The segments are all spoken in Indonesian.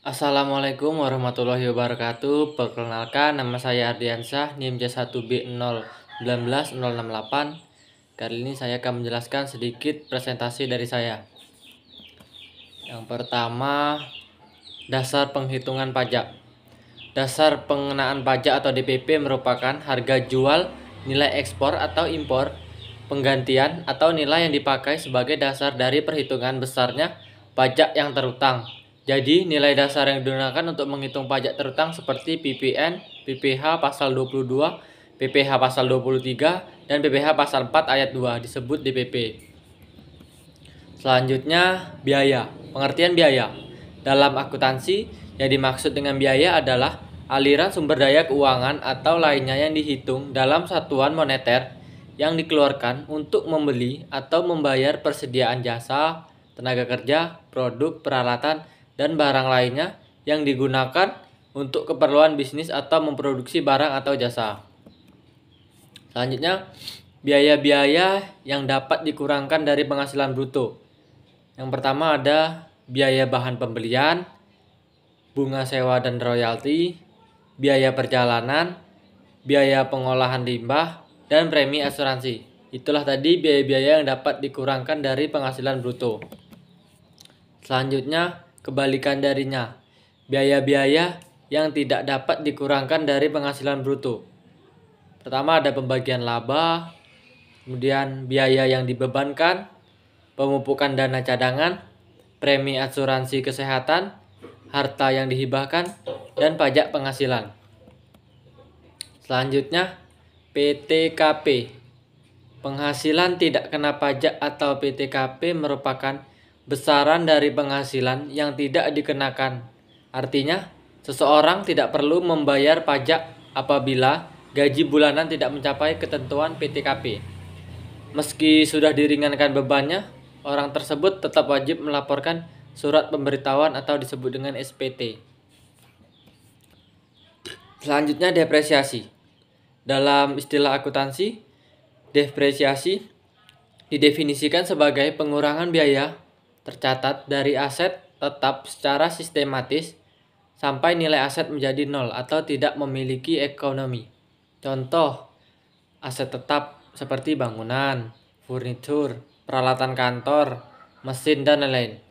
Assalamualaikum warahmatullahi wabarakatuh. Perkenalkan, nama saya Ardiansyah, NIM J1B019068. Kali ini saya akan menjelaskan sedikit presentasi dari saya. Yang pertama, dasar penghitungan pajak. Dasar pengenaan pajak atau DPP merupakan harga jual, nilai ekspor atau impor, penggantian atau nilai yang dipakai sebagai dasar dari perhitungan besarnya pajak yang terutang. Jadi, nilai dasar yang digunakan untuk menghitung pajak terutang seperti PPN, PPh pasal 22, PPh pasal 23, dan PPh pasal 4 ayat 2 disebut DPP. Selanjutnya, biaya. Pengertian biaya. Dalam akuntansi, yang dimaksud dengan biaya adalah aliran sumber daya keuangan atau lainnya yang dihitung dalam satuan moneter yang dikeluarkan untuk membeli atau membayar persediaan jasa, tenaga kerja, produk, peralatan, dan barang lainnya yang digunakan untuk keperluan bisnis atau memproduksi barang atau jasa. Selanjutnya, biaya-biaya yang dapat dikurangkan dari penghasilan bruto. Yang pertama ada biaya bahan pembelian, bunga sewa dan royalti, biaya perjalanan, biaya pengolahan limbah, dan premi asuransi. Itulah tadi biaya-biaya yang dapat dikurangkan dari penghasilan bruto. Selanjutnya, kebalikan darinya, biaya-biaya yang tidak dapat dikurangkan dari penghasilan bruto. Pertama ada pembagian laba, kemudian biaya yang dibebankan, pemupukan dana cadangan, premi asuransi kesehatan, harta yang dihibahkan, dan pajak penghasilan. Selanjutnya, PTKP. Penghasilan tidak kena pajak atau PTKP merupakan besaran dari penghasilan yang tidak dikenakan. Artinya, seseorang tidak perlu membayar pajak apabila gaji bulanan tidak mencapai ketentuan PTKP. Meski sudah diringankan bebannya, orang tersebut tetap wajib melaporkan surat pemberitahuan atau disebut dengan SPT. Selanjutnya, depresiasi. Dalam istilah akuntansi, depresiasi didefinisikan sebagai pengurangan biaya tercatat dari aset tetap secara sistematis sampai nilai aset menjadi nol atau tidak memiliki ekonomi. Contoh, aset tetap seperti bangunan, furnitur, peralatan kantor, mesin, dan lain-lain.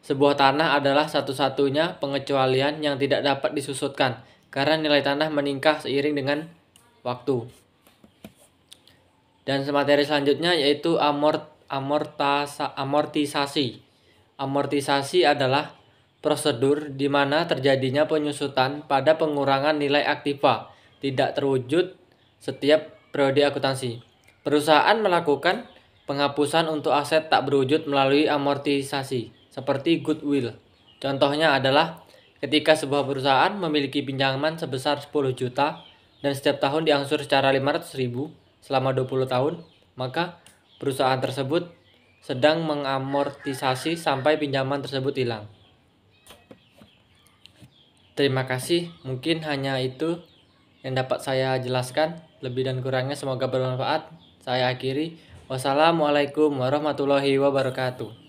Sebuah tanah adalah satu-satunya pengecualian yang tidak dapat disusutkan karena nilai tanah meningkat seiring dengan waktu. Dan materi selanjutnya yaitu amortisasi. Amortisasi adalah prosedur di mana terjadinya penyusutan pada pengurangan nilai aktiva tidak terwujud setiap periode akuntansi. Perusahaan melakukan penghapusan untuk aset tak berwujud melalui amortisasi, seperti goodwill. Contohnya adalah ketika sebuah perusahaan memiliki pinjaman sebesar 10 juta dan setiap tahun diangsur secara 500.000 selama 20 tahun, maka perusahaan tersebut sedang mengamortisasi sampai pinjaman tersebut hilang. Terima kasih, mungkin hanya itu yang dapat saya jelaskan. Lebih dan kurangnya semoga bermanfaat. Saya akhiri. Wassalamualaikum warahmatullahi wabarakatuh.